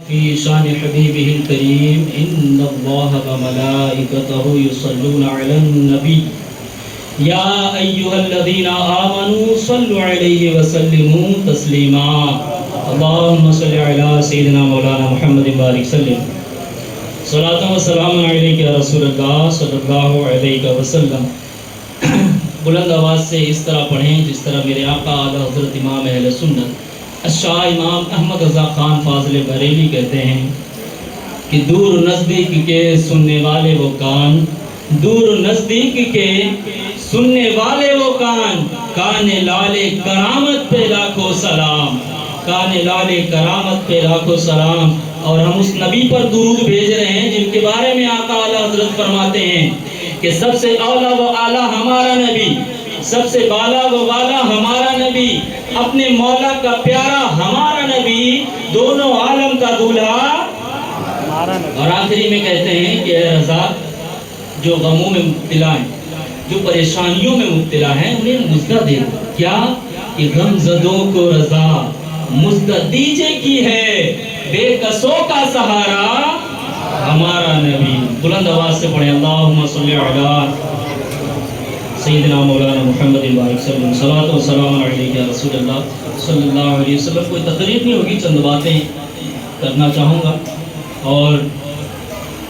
في شان حبيبه الكريم إن الله وملائكته يصلون على النبي يا أيها الذين آمنوا صلوا عليه وسلموا تسليما اللهم صل على سيدنا مولانا محمد بارك سلم صلاة و سلام علیک یا رسول اللہ صلی اللہ علیہ وسلم. بلند آواز سے اس طرح پڑھیں جس طرح میرے آقا اعلیٰ حضرت امام اہل سنت الشاہ امام احمد رضا خان فاضل بریلی کہتے ہیں کہ دور نزدیک کے سننے والے وہ کان، دور نزدیک کے سننے والے وہ کان، کان لالے کرامت پہ لاکھوں سلام، کان لالے کرامت پہ لاکھوں سلام. اور ہم اس نبی پر درود بھیج رہے ہیں جن کے بارے میں آقا اعلیٰ حضرت فرماتے ہیں کہ سب سے اولا و اعلیٰ ہمارا نبی، سب سے بالا و والا ہمارا نبی، اپنے مولا کا پیارا ہمارا نبی، دونوں عالم کا دولہا ہمارا نبی. اور آخری میں کہتے ہیں کہ اے رضا جو غموں میں مبتلا ہیں، جو پریشانیوں میں مبتلا ہیں، انہیں مزدہ دے دو. کیا کہ غم زدوں کو رضا مزدہ دیجے کی ہے، بے قصوں کا سہارا ہمارا نبی. بلند آواز سے پڑھیں اللہم صلی علی سیدنا مولانا محمد بارک سلم صلاۃ و سلام علیک یا رسول اللہ صلی اللہ علیہ وسلم. کوئی تقریر نہیں ہوگی، چند باتیں کرنا چاہوں گا. اور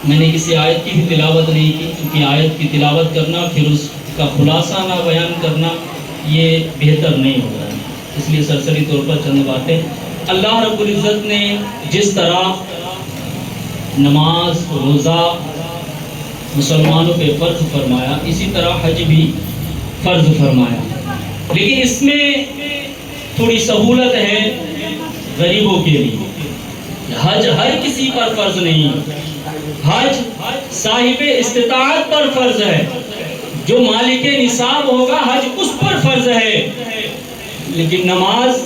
میں نے کسی آیت کی بھی تلاوت نہیں کی کیونکہ آیت کی تلاوت کرنا پھر اس کا خلاصہ نہ بیان کرنا یہ بہتر نہیں ہوگا، اس لیے سرسری طور پر چند باتیں. اللہ رب العزت نے جس طرح نماز روزہ مسلمانوں پہ فرض فرمایا، اسی طرح حج بھی فرض فرمایا، لیکن اس میں تھوڑی سہولت ہے غریبوں کے لیے. حج ہر کسی پر فرض نہیں، حج صاحب استطاعت پر فرض ہے، جو مالک نصاب ہوگا حج اس پر فرض ہے. لیکن نماز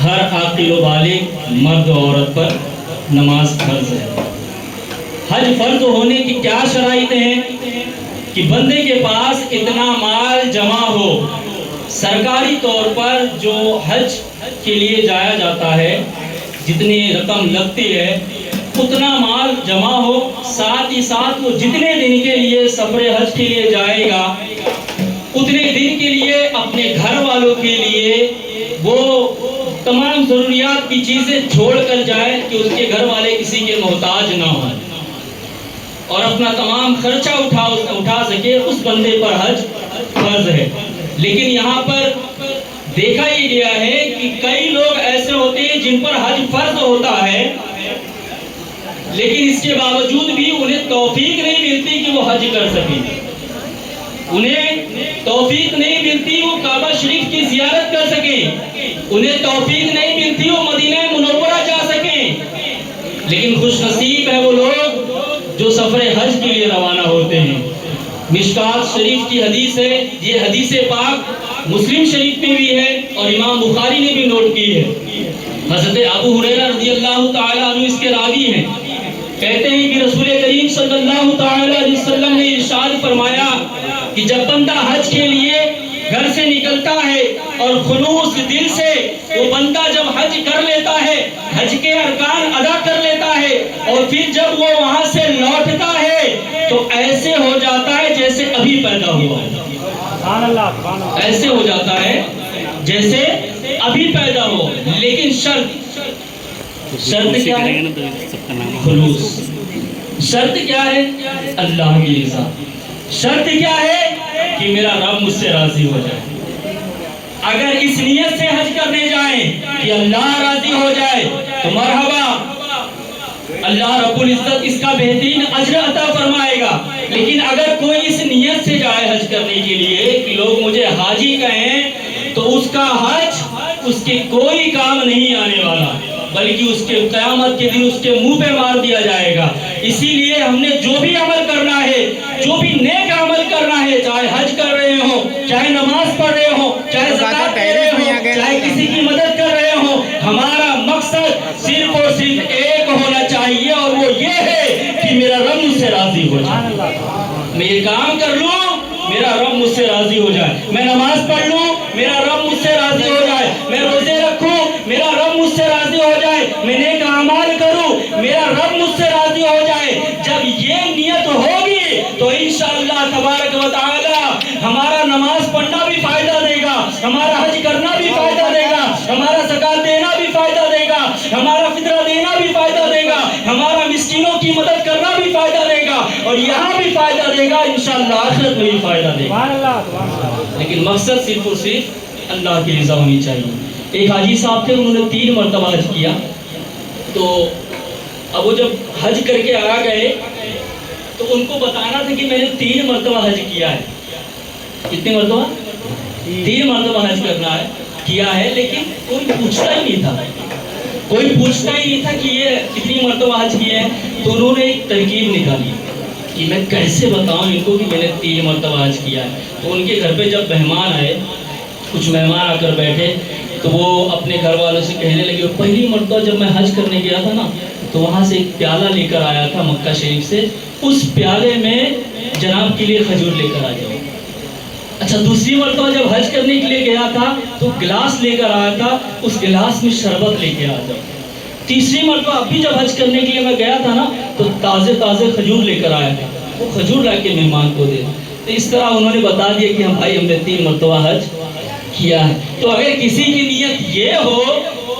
ہر عاقل و بالغ مرد و عورت پر نماز فرض ہے. حج فرض ہونے کی کیا شرائط ہیں کہ بندے کے پاس اتنا مال جمع ہو، سرکاری طور پر جو حج کے لیے جایا جاتا ہے جتنی رقم لگتی ہے اتنا مال جمع ہو، ساتھ ہی ساتھ وہ جتنے دن کے لیے سفر حج کے لیے جائے گا اتنے دن کے لیے اپنے گھر والوں کے لیے وہ تمام ضروریات کی چیزیں چھوڑ کر جائے کہ اس کے گھر والے کسی کے محتاج نہ ہوں اور اپنا تمام خرچہ اٹھا سکے، اس بندے پر حج فرض ہے. لیکن یہاں پر دیکھا ہی گیا ہے کہ کئی لوگ ایسے ہوتے ہیں جن پر حج فرض ہوتا ہے لیکن اس کے باوجود بھی انہیں توفیق نہیں ملتی کہ وہ حج کر سکیں، انہیں توفیق نہیں ملتی وہ کعبہ شریف کی زیارت کر سکیں، انہیں توفیق نہیں ملتی وہ مدینہ منورہ جا سکیں. لیکن خوش نصیب ہے وہ لوگ جو سفر حج کے لیے روانہ ہوتے ہیں. مشکات شریف کی حدیث ہے، یہ حدیث پاک مسلم شریف میں بھی ہے اور امام بخاری نے بھی نوٹ کی ہے. حضرت ابو ہریرہ رضی اللہ تعالیٰ عنہ اس کے راوی ہیں، کہتے ہیں کہ رسول کریم صلی اللہ تعالیٰ علیہ وسلم نے ارشاد فرمایا کہ جب بندہ حج کے لیے گھر سے نکلتا ہے اور خلوص دل سے وہ بندہ جب حج کر لیتا ہے، حج کے ارکان ادا کر لیتا ہے اور پھر جب وہ وہاں سے لوٹتا ہے تو ایسے ہو جاتا ہے جیسے ابھی پیدا ہوا ہے، ایسے ہو جاتا ہے جیسے ابھی پیدا ہو. لیکن شرط کیا ہے؟ خلوص. شرط کیا ہے؟ اللہ کی رضا. شرط کیا ہے؟ کہ میرا رب مجھ سے راضی ہو جائے. اگر اس نیت سے حج کرنے جائیں کہ اللہ راضی ہو جائے تو مرحبا، اللہ رب العزت اس کا بہترین اجر عطا فرمائے گا. لیکن اگر کوئی اس نیت سے جائے حج کرنے کے لیے کہ لوگ مجھے حاجی کہیں تو اس کا حج اس کے کوئی کام نہیں آنے والا، بلکہ اس کے قیامت کے دن اس کے منہ پہ مار دیا جائے گا. اسی لیے ہم نے جو بھی عمل کرنا ہے، جو بھی نیک عمل کرنا ہے، چاہے حج کر رہے ہوں، چاہے نماز پڑھ رہے ہوں، چاہے زکات دے رہے ہوں، چاہے کسی کی مدد کر رہے ہوں، ہمارا مقصد صرف اور صرف ایک ہونا چاہیے اور وہ یہ ہے کہ میرا رب مجھ سے راضی ہو جائے. میں یہ کام کر لوں میرا رب مجھ سے راضی ہو جائے، میں نماز پڑھ لوں میرا رب مجھ سے راضی ہو جائے، میں روزے رکھوں میرا رب مجھ سے راضی ہو جائے، میں نیک اعمال کروں میرا رب مجھ سے راضی ہو جائے. جب یہ نیت ہوگی تو انشاءاللہ تبارک و تعالی ہمارا نماز پڑھنا بھی فائدہ دے گا, ہمارا حج کرنا بھی فائدہ دے گا, ہمارا زکات دینا بھی فائدہ دے گا, ہمارا فطرہ دینا بھی فائدہ دے گا, ہمارا مسکینوں کی مدد کرنا بھی فائدہ دے گا, اور یہاں بھی فائدہ دے گا, انشاءاللہ آخرت میں بھی فائدہ دے گا. لیکن مقصد صرف اور صرف اللہ کی رضا ہونی چاہیے. ایک حاجی صاحب تھے, انہوں نے 3 مرتبہ حج کیا. تو اب وہ جب حج کر کے آ گئے تو ان کو بتانا تھا کہ میں نے 3 مرتبہ حج کیا ہے. کتنے مرتبہ؟ 3 مرتبہ حج کرنا ہے, کیا ہے. لیکن کوئی پوچھتا ہی نہیں تھا, کوئی پوچھتا ہی نہیں تھا کہ یہ کتنی مرتبہ حج کیے ہیں. تو انہوں نے ایک ترکیب نکالی کہ میں کیسے بتاؤں ان کو کہ میں نے 3 مرتبہ حج کیا ہے. تو ان کے گھر پہ جب مہمان آئے, کچھ مہمان آ کر بیٹھے, تو وہ اپنے گھر والوں سے کہنے لگے, پہلی مرتبہ جب میں حج کرنے گیا تھا نا, تو وہاں سے ایک پیالہ لے کر آیا تھا مکہ شریف سے, اس پیالے میں جناب کے لیے کھجور لے کر آ جاؤ. اچھا, دوسری مرتبہ جب حج کرنے کے لیے گیا تھا تو گلاس لے کر آیا تھا, اس گلاس میں شربت لے کے آ جاؤ. تیسری مرتبہ اب بھی جب حج کرنے کے لیے میں گیا تھا نا, تو تازے تازے کھجور لے کر آیا تھا, وہ کھجور لا کے مہمان کو دے. تو اس طرح انہوں نے بتا دیا کہ ہم بھائی ہم نے 3 مرتبہ حج کیا ہے. تو اگر کسی کی نیت یہ ہو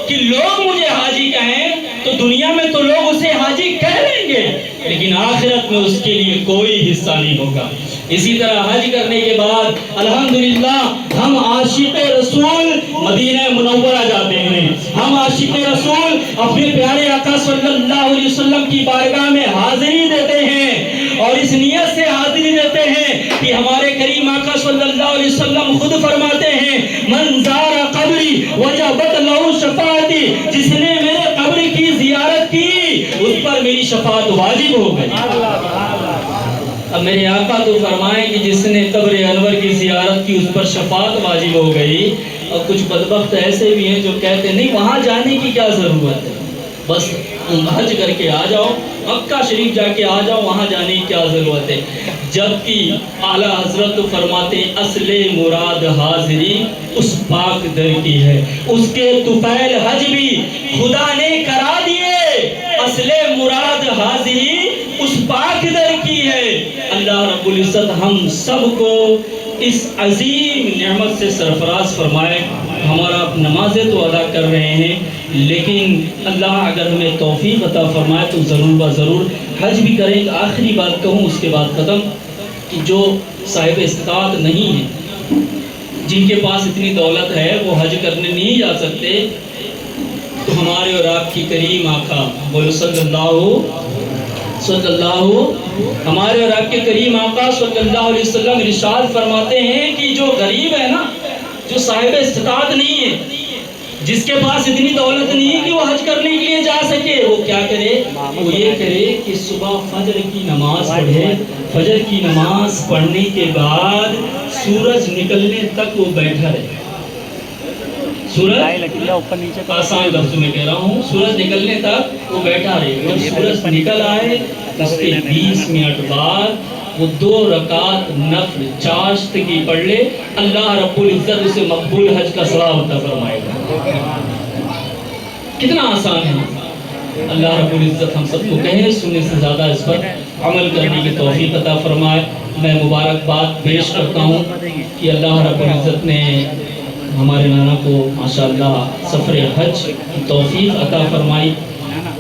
کہ لوگ مجھے حاجی کہیں, تو دنیا میں تو لوگ اسے حاجی کہہ لیں گے, لیکن آخرت میں اس کے لیے کوئی حصہ نہیں ہوگا. اسی طرح حج کرنے کے بعد الحمدللہ ہم عاشق رسول مدینہ منورہ جاتے ہیں. ہم عاشق رسول اپنے پیارے آقا صلی اللہ علیہ وسلم کی بارگاہ میں حاضری دیتے ہیں, اور اس نیت سے حاضری دیتے ہیں کہ ہمارے کریم آقا صلی اللہ علیہ وسلم خود فرماتے ہیں, من زار قبری وجبت لہ شفاعتی, جس نے میرے قبر کی زیارت کی اس پر میری شفاعت واجب ہو گئی. اب میرے آقا تو فرمائیں کہ جس نے قبر انور کی زیارت کی اس پر شفاعت واجب ہو گئی. اور کچھ بدبخت ایسے بھی ہیں جو کہتے ہیں نہیں وہاں جانے کی کیا ضرورت ہے, بس حج کر کے آ جاؤ, مکہ شریف جا کے آ جاؤ, وہاں جانے کی کیا ضرورت ہے. جبکہ اعلیٰ حضرت فرماتے ہیں اصل مراد حاضری اس پاک در کی ہے, اس کے طفیل حج بھی خدا نے کرا دیے. اصل مراد حاضری اس پاک در کی ہے. اللہ رب العزت ہم سب کو اس عظیم نعمت سے سرفراز فرمائے. ہمارا نمازیں تو ادا کر رہے ہیں, لیکن اللہ اگر ہمیں توفیق عطا فرمائے تو ضرور ضرور حج بھی کریں. آخری بات کہوں اس کے بعد ختم, کہ جو صاحب استطاعت نہیں ہے, جن کے پاس اتنی دولت ہے وہ حج کرنے نہیں جا سکتے, تو ہمارے اور آپ کی کریم آقا بولو صلی اللہ ہمارے اور آپ کے کریم آقا صلی اللہ علیہ وسلم ارشاد فرماتے ہیں کہ جو غریب ہے نا, جو صاحب استطاعت نہیں ہے, جس کے پاس اتنی دولت نہیں ہے کہ وہ حج کرنے کے لیے جا سکے, وہ کیا کرے, وہ یہ کرے کہ صبح فجر کی نماز پڑھے. فجر کی نماز پڑھنے کے بعد سورج نکلنے تک وہ بیٹھا رہے. سورج آسان لفظ میں کہہ رہا ہوں, سورج نکلنے تک وہ بیٹھا رہے. جب سورج نکل آئے اس کے 20 منٹ بعد وہ 2 رکعت نفل چاشت کی پڑھ لے, اللہ رب العزت اسے مقبول حج کا ثواب عطا فرمائے گا. کتنا آسان ہے. اللہ رب العزت ہم سب کو کہنے سننے سے زیادہ اس پر عمل کرنے کی توفیق عطا فرمائے. میں مبارکباد پیش کرتا ہوں کہ اللہ رب العزت نے ہمارے نانا کو ماشاءاللہ سفر حج کی توفیق عطا فرمائی.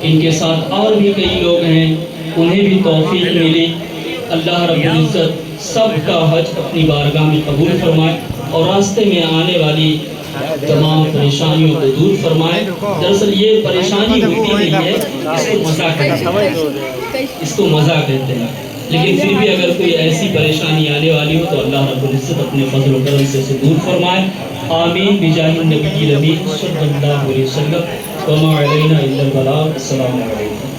ان کے ساتھ اور بھی کئی لوگ ہیں, انہیں بھی توفیق ملی. اللہ رب العزت سب کا حج اپنی بارگاہ میں قبول فرمائے, اور راستے میں آنے والی تمام پریشانیوں کو دور فرمائے. دراصل یہ پریشانی ہوتی نہیں ہے, اس کو مزہ کہتے ہیں, اس کو مزہ کہتے ہیں. لیکن پھر بھی اگر کوئی ایسی پریشانی آنے والی ہو تو اللہ رب العزت اپنے فضل و کرم سے اسے دور فرمائے. آمین بجاہ النبی الامین صلی اللہ علیہ وسلم. وما علینا الا البلاغ. السلام علیکم.